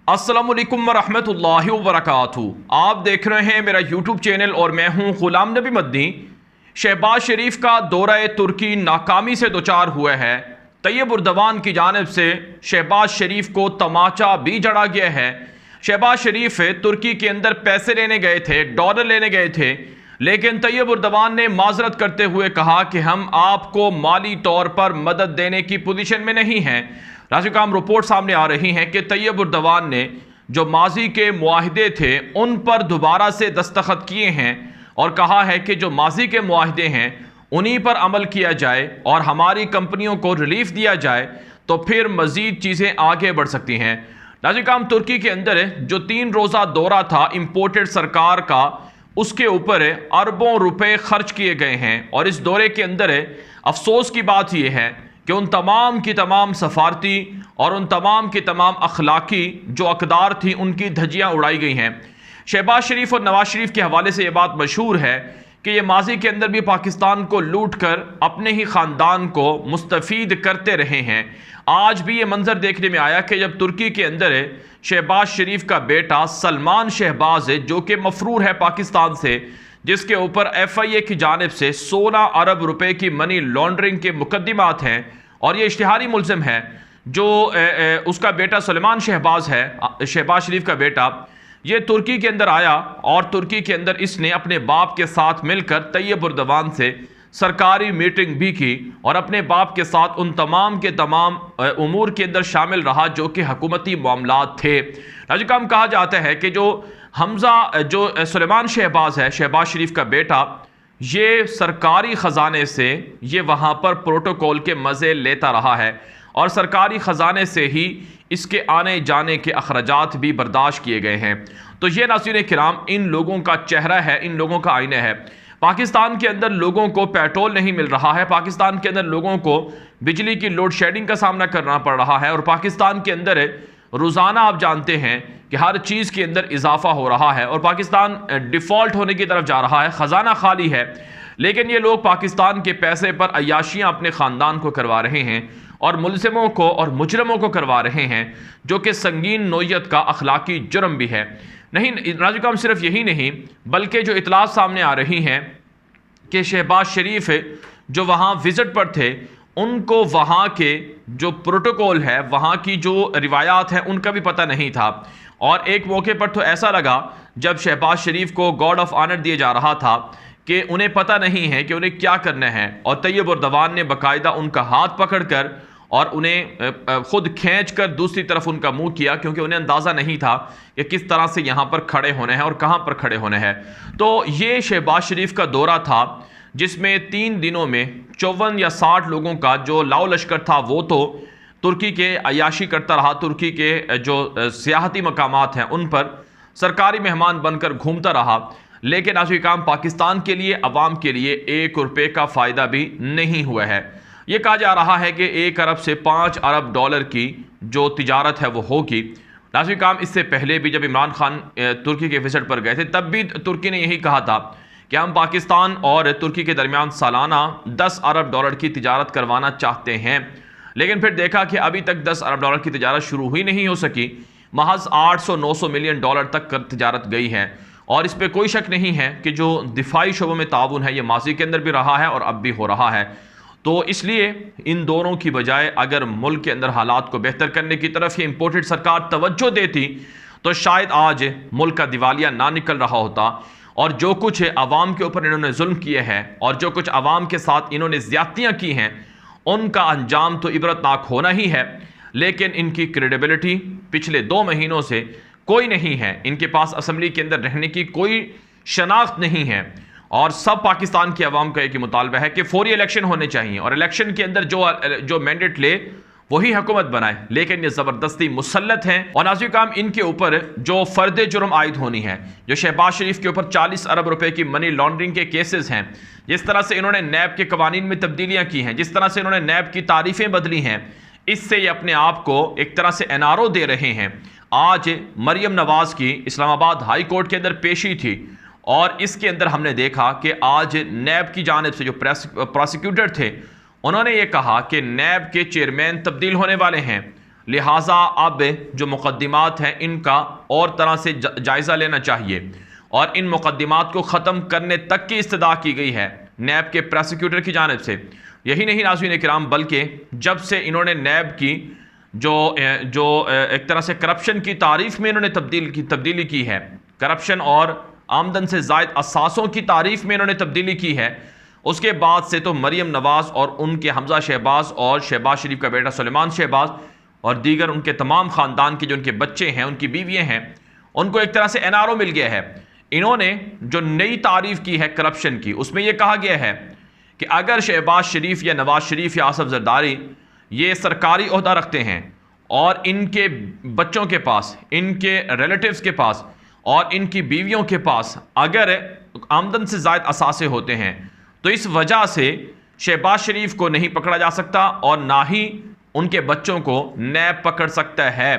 अस्सलामुअलैकुम वरहमतुल्लाहि वबरकातुहू। आप देख रहे हैं मेरा यूट्यूब चैनल और मैं हूं गुलाम नबी मदनी। शहबाज शरीफ का दौरा तुर्की नाकामी से दोचार हुआ है। तैयब उर्दवान की जानिब से शहबाज शरीफ को तमाचा भी जड़ा गया है। शहबाज शरीफ तुर्की के अंदर पैसे लेने गए थे, डॉलर लेने गए थे, लेकिन तैयब उर्दवान ने माजरत करते हुए कहा कि हम आपको माली तौर पर मदद देने की पोजीशन में नहीं हैं। राशिकाम रिपोर्ट सामने आ रही हैं कि तैयब उर्दवान ने जो माजी के मुआहदे थे उन पर दोबारा से दस्तखत किए हैं और कहा है कि जो माजी के मुआहदे हैं उन्हीं पर अमल किया जाए और हमारी कंपनियों को रिलीफ दिया जाए तो फिर मजीद चीज़ें आगे बढ़ सकती हैं। राशिकाम तुर्की के अंदर जो 3 रोज़ा दौरा था इम्पोर्टेड सरकार का, उसके ऊपर अरबों रुपए खर्च किए गए हैं और इस दौरे के अंदर अफसोस की बात यह है कि उन तमाम की तमाम सफारती और उन तमाम की तमाम अखलाकी जो अकदार थी उनकी धज्जियाँ उड़ाई गई हैं। शहबाज शरीफ और नवाज शरीफ के हवाले से ये बात मशहूर है कि ये माजी के अंदर भी पाकिस्तान को लूट कर अपने ही ख़ानदान को मुस्तफ़ीद करते रहे हैं। आज भी ये मंजर देखने में आया कि जब तुर्की के अंदर शहबाज शरीफ का बेटा सलमान शहबाज जो कि मफरूर है पाकिस्तान से, जिसके ऊपर FIA की जानिब से 16 अरब रुपए की मनी लॉन्ड्रिंग के मुकदमात हैं और ये इश्तिहारी मुल्ज़िम है जो उसका बेटा सलमान शहबाज है, शहबाज शरीफ का बेटा, ये तुर्की के अंदर आया और तुर्की के अंदर इसने अपने बाप के साथ मिलकर तैयब उर्दवान से सरकारी मीटिंग भी की और अपने बाप के साथ उन तमाम के तमाम उमूर के अंदर शामिल रहा जो कि हुकूमती मामलात थे। राजिकाम कहा जाता है कि जो हमजा जो सलेमान शहबाज है, शहबाज शरीफ का बेटा, ये सरकारी ख़जाने से ये वहाँ पर प्रोटोकॉल के मज़े लेता रहा है और सरकारी ख़जाने से ही इसके आने जाने के अखराजात भी बर्दाश्त किए गए हैं। तो ये नाज़रीन किराम इन लोगों का चेहरा है, इन लोगों का आईना है। पाकिस्तान के अंदर लोगों को पेट्रोल नहीं मिल रहा है, पाकिस्तान के अंदर लोगों को बिजली की लोड शेडिंग का सामना करना पड़ रहा है और पाकिस्तान के अंदर रोज़ाना आप जानते हैं कि हर चीज़ के अंदर इजाफा हो रहा है और पाकिस्तान डिफ़ॉल्ट होने की तरफ जा रहा है, ख़जाना खाली है, लेकिन ये लोग पाकिस्तान के पैसे पर अय्याशियाँ अपने ख़ानदान को करवा रहे हैं और मुल्ज़िमों को और मुजरमों को करवा रहे हैं जो कि संगीन नोयत का अखलाकी जुर्म भी है। नहीं राजिकाम, सिर्फ यही नहीं बल्कि जो इतलात सामने आ रही हैं कि शहबाज शरीफ जो वहाँ विज़िट पर थे उनको वहाँ के जो प्रोटोकॉल है, वहाँ की जो रिवायात हैं उनका भी पता नहीं था और एक मौके पर तो ऐसा लगा जब शहबाज शरीफ को गॉर्ड ऑफ ऑनर दिया जा रहा था कि उन्हें पता नहीं है कि उन्हें क्या करना है और तैयब उर्दवान ने बाकायदा उनका हाथ पकड़कर और उन्हें खुद खींच कर दूसरी तरफ उनका मुंह किया, क्योंकि उन्हें अंदाज़ा नहीं था कि किस तरह से यहाँ पर खड़े होने हैं और कहाँ पर खड़े होने हैं। तो ये शहबाज शरीफ का दौरा था जिसमें 3 दिनों में 54 या 60 लोगों का जो लाओ लश्कर था वो तो तुर्की के अयाशी करता रहा, तुर्की के जो सियाहती मकामात हैं उन पर सरकारी मेहमान बनकर घूमता रहा, लेकिन आज ये काम पाकिस्तान के लिए, अवाम के लिए 1 रुपये का फ़ायदा भी नहीं हुआ है। ये कहा जा रहा है कि 1 अरब से 5 अरब डॉलर की जो तिजारत है वो होगी। नाज़रीन काम, इससे पहले भी जब इमरान खान तुर्की के विजिट पर गए थे तब भी तुर्की ने यही कहा था कि हम पाकिस्तान और तुर्की के दरमियान सालाना 10 अरब डॉलर की तिजारत करवाना चाहते हैं, लेकिन फिर देखा कि अभी तक 10 अरब डॉलर की तिजारत शुरू ही नहीं हो सकी। महज 800-900 मिलियन डॉलर तक तिजारत गई है और इस पर कोई शक नहीं है कि जो दिफाई शोबों में ताउन है ये माजी के अंदर भी रहा है और अब भी हो रहा है। तो इसलिए इन दोनों की बजाय अगर मुल्क के अंदर हालात को बेहतर करने की तरफ ये इम्पोर्टेड सरकार तवज्जो देती तो शायद आज मुल्क का दिवालिया ना निकल रहा होता और जो कुछ अवाम के ऊपर इन्होंने जुल्म किए हैं और जो कुछ अवाम के साथ इन्होंने ज्यादतियाँ की हैं उनका अंजाम तो इबरतनाक होना ही है। लेकिन इनकी क्रेडिबिलिटी पिछले 2 महीनों से कोई नहीं है, इनके पास असम्बली के अंदर रहने की कोई शनाख्त नहीं है और सब पाकिस्तान की आवाम का एक ही मुतालबा है कि फौरी इलेक्शन होने चाहिए और इलेक्शन के अंदर जो मैंडेट ले वही हुकूमत बनाए, लेकिन ये ज़बरदस्ती मुसल्लत हैं और नाज़रीन काम, इनके ऊपर जो फ़र्द जुर्म आयद होनी है, जो शहबाज शरीफ के ऊपर 40 अरब रुपए की मनी लॉन्ड्रिंग के केसेस हैं, जिस तरह से इन्होंने नैब के कवानीन में तब्दीलियाँ की हैं, जिस तरह से इन्होंने नैब की तारीफ़ें बदली हैं, इससे ये अपने आप को एक तरह से NRO दे रहे हैं। आज मरियम नवाज़ की इस्लामाबाद हाई कोर्ट के अंदर पेशी थी और इसके अंदर हमने देखा कि आज नैब की जानिब से जो प्रोसिक्यूटर थे उन्होंने ये कहा कि नैब के चेयरमैन तब्दील होने वाले हैं, लिहाजा अब जो मुकद्दिमात हैं इनका और तरह से जायज़ा लेना चाहिए और इन मुकद्दिमात को ख़त्म करने तक की इस्तदा की गई है नैब के प्रोसिक्यूटर की जानिब से। यही नहीं नाज़रीन किराम, बल्कि जब से इन्होंने नैब की जो एक तरह से करप्शन की तारीफ़ में इन्होंने तब्दीली की है, करप्शन और आमदन से ज़ायद असासों की तारीफ़ में इन्होंने तब्दीली की है, उसके बाद से तो मरीम नवाज़ और उनके हमज़ा शहबाज और शहबाज शरीफ का बेटा सुलेमान शहबाज और दीगर उनके तमाम ख़ानदान के जो उनके बच्चे हैं, उनकी बीवियाँ हैं, उनको एक तरह से NRO मिल गया है। इन्होंने जो नई तारीफ़ की है करप्शन की, उसमें यह कहा गया है कि अगर शहबाज शरीफ या नवाज शरीफ या आसफ जरदारी ये सरकारी ओहदा रखते हैं और इनके बच्चों के पास, इनके रिलेटिव्स के पास और इनकी बीवियों के पास अगर आमदन से ज़ायद असासे होते हैं तो इस वजह से शहबाज शरीफ को नहीं पकड़ा जा सकता और ना ही उनके बच्चों को नैब पकड़ सकता है।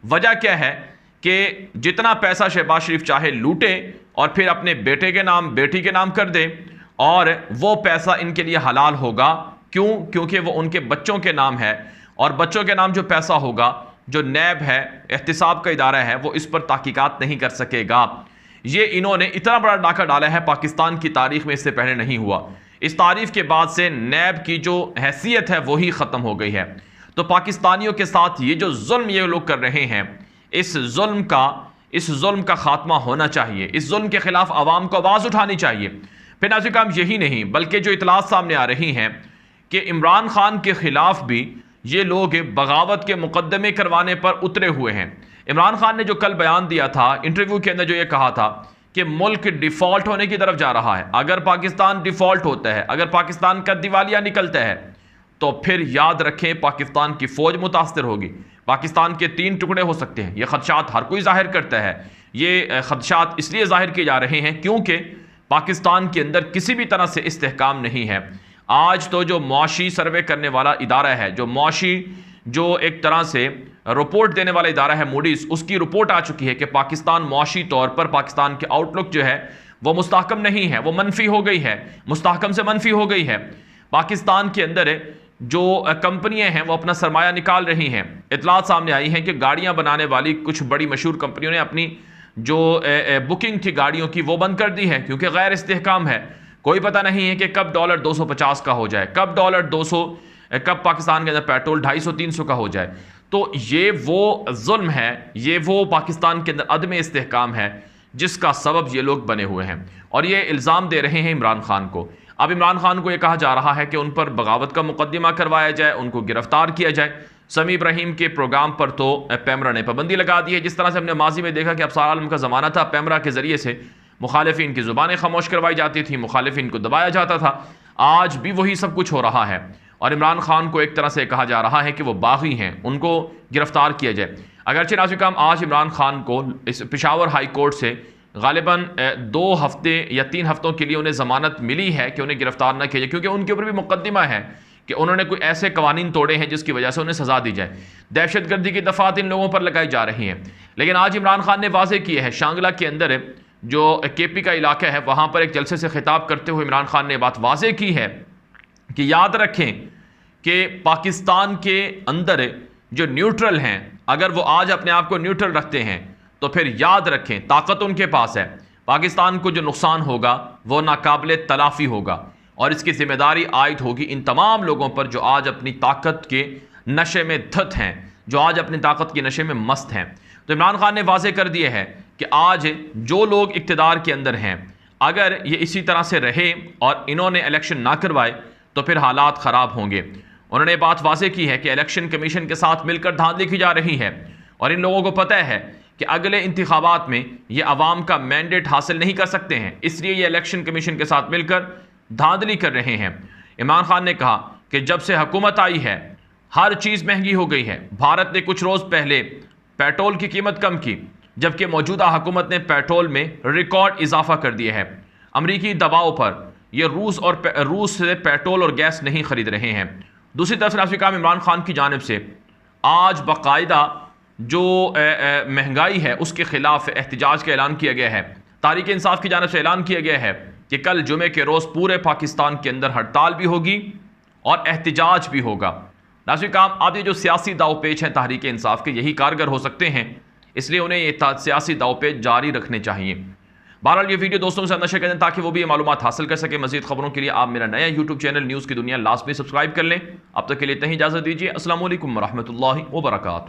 वजह क्या है कि जितना पैसा शहबाज शरीफ चाहे लूटे और फिर अपने बेटे के नाम, बेटी के नाम कर दे और वो पैसा इनके लिए हलाल होगा। क्यों? क्योंकि वो उनके बच्चों के नाम है और बच्चों के नाम जो पैसा होगा, जो नैब है, एहतिसाब का इदारा है, वो इस पर तहकीकात नहीं कर सकेगा। ये इन्होंने इतना बड़ा डाका डाला है, पाकिस्तान की तारीख में इससे पहले नहीं हुआ। इस तारीफ के बाद से नैब की जो हैसियत है वही ख़त्म हो गई है। तो पाकिस्तानियों के साथ ये जो जुल्म ये लोग कर रहे हैं, इस जुल्म का खात्मा होना चाहिए। इस जुल्म के खिलाफ आवाम को आवाज़ उठानी चाहिए। फिर नाज़रीन काम यही नहीं, बल्कि जो इतलात सामने आ रही हैं कि इमरान खान के खिलाफ भी ये लोग बगावत के मुकदमे करवाने पर उतरे हुए हैं। इमरान खान ने जो कल बयान दिया था इंटरव्यू के अंदर, जो ये कहा था कि मुल्क डिफ़ॉल्ट होने की तरफ जा रहा है, अगर पाकिस्तान डिफ़ॉल्ट होता है, अगर पाकिस्तान का दिवालिया निकलता है तो फिर याद रखें पाकिस्तान की फ़ौज मुतासर होगी, पाकिस्तान के 3 टुकड़े हो सकते हैं। ये खदशात हर कोई जाहिर करता है। ये खदशात इसलिए जाहिर किए जा रहे हैं क्योंकि पाकिस्तान के अंदर किसी भी तरह से इस्तेहकाम नहीं है। आज तो जो मुआशी सर्वे करने वाला इदारा है, जो एक तरह से रिपोर्ट देने वाला इदारा है मूडीज़, उसकी रिपोर्ट आ चुकी है कि पाकिस्तान मुआशी तौर पर, पाकिस्तान के आउटलुक जो है वो मुस्तहकम नहीं है, वो मनफी हो गई है, मुस्तहकम से मनफी हो गई है। पाकिस्तान के अंदर जो कंपनियां हैं वो अपना सरमाया निकाल रही हैं। इतलात सामने आई हैं कि गाड़ियां बनाने वाली कुछ बड़ी मशहूर कंपनियों ने अपनी जो बुकिंग थी गाड़ियों की वो बंद कर दी है, क्योंकि गैर इस्तेहकाम है। कोई पता नहीं है कि कब डॉलर 250 का हो जाए, कब डॉलर 200, कब पाकिस्तान के अंदर पेट्रोल 250-300 का हो जाए। तो ये वो जुल्म है, ये वो पाकिस्तान के अंदर अदम इस्तेहकाम है जिसका सबब ये लोग बने हुए हैं और ये इल्ज़ाम दे रहे हैं इमरान खान को। अब इमरान खान को ये कहा जा रहा है कि उन पर बगावत का मुकदमा करवाया जाए, उनको गिरफ्तार किया जाए। समी इब्राहिम के प्रोग्राम पर तो पैमरा ने पाबंदी लगा दी है। जिस तरह से हमने माजी में देखा कि अफसार आलम का ज़माना था, पैमरा के ज़रिए से मुखालिफिन की ज़ुबानें खामोश करवाई जाती थी, मुखालिफिन को दबाया जाता था। आज भी वही सब कुछ हो रहा है और इमरान खान को एक तरह से कहा जा रहा है कि वो बागी हैं, उनको गिरफ्तार किया जाए। अगरचे नाज़रीन आज इमरान खान को इस पेशावर हाई कोर्ट से गालिबन 2 हफ्ते या 3 हफ्तों के लिए उन्हें ज़मानत मिली है कि उन्हें गिरफ्तार न किया जाए, क्योंकि उनके ऊपर भी मुकदमा है कि उन्होंने कोई ऐसे कवानीन तोड़े हैं जिसकी वजह से उन्हें सज़ा दी जाए। दहशतगर्दी की दफ़ात इन लोगों पर लगाई जा रही हैं। लेकिन आज इमरान खान ने वाज़ेह किया है, शांगला के अंदर जो KP का इलाका है वहाँ पर एक जलसे से खिताब करते हुए इमरान खान ने बात वाज़ेह की है कि याद रखें कि पाकिस्तान के अंदर जो न्यूट्रल हैं, अगर वो आज अपने आप को न्यूट्रल रखते हैं तो फिर याद रखें ताकत उनके पास है। पाकिस्तान को जो नुकसान होगा वो नाकाबिले तलाफ़ी होगा और इसकी जिम्मेदारी आयद होगी इन तमाम लोगों पर जो आज अपनी ताकत के नशे में धत हैं, जो आज अपनी ताकत के नशे में मस्त हैं। तो इमरान खान ने वाज़ेह कर दिया है कि आज जो लोग इक़्तिदार के अंदर हैं, अगर ये इसी तरह से रहे और इन्होंने इलेक्शन ना करवाए तो फिर हालात ख़राब होंगे। उन्होंने बात वाज़ेह की है कि इलेक्शन कमीशन के साथ मिलकर धांधली की जा रही है और इन लोगों को पता है कि अगले इंतखाबात में ये अवाम का मैंडेट हासिल नहीं कर सकते हैं, इसलिए ये इलेक्शन कमीशन के साथ मिलकर धांधली कर रहे हैं। इमरान खान ने कहा कि जब से हुकूमत आई है हर चीज़ महंगी हो गई है। भारत ने कुछ रोज़ पहले पेट्रोल की कीमत कम की, जबकि मौजूदा हुकूमत ने पेट्रोल में रिकॉर्ड इजाफा कर दिया है। अमरीकी दबाव पर यह रूस से पेट्रोल और गैस नहीं खरीद रहे हैं। दूसरी तरफ अफ्रीका में इमरान खान की जानिब से आज बाकायदा जो महंगाई है उसके खिलाफ एहतजाज का ऐलान किया गया है। तारीक इंसाफ की जानिब से ऐलान किया गया है कि कल जुमे के रोज़ पूरे पाकिस्तान के अंदर हड़ताल भी होगी और एहतजाज भी होगा। नाज़रीन काम आप ये जो सियासी दावपेच हैं तहरीक इंसाफ के, यही कारगर हो सकते हैं, इसलिए उन्हें ये सियासी दावपेच जारी रखने चाहिए। बहरहाल ये वीडियो दोस्तों से नशर करें ताकि वो भी ये मालूमात हासिल कर सके। मजीद खबरों के लिए आप मेरा नया यूट्यूब चैनल न्यूज़ की दुनिया लाजमी सब्सक्राइब कर लें। अब तक के लिए इतनी इजाज़त दीजिए। अस्सलाम वालेकुम रहमतुल्लाहि व बरकातुहू।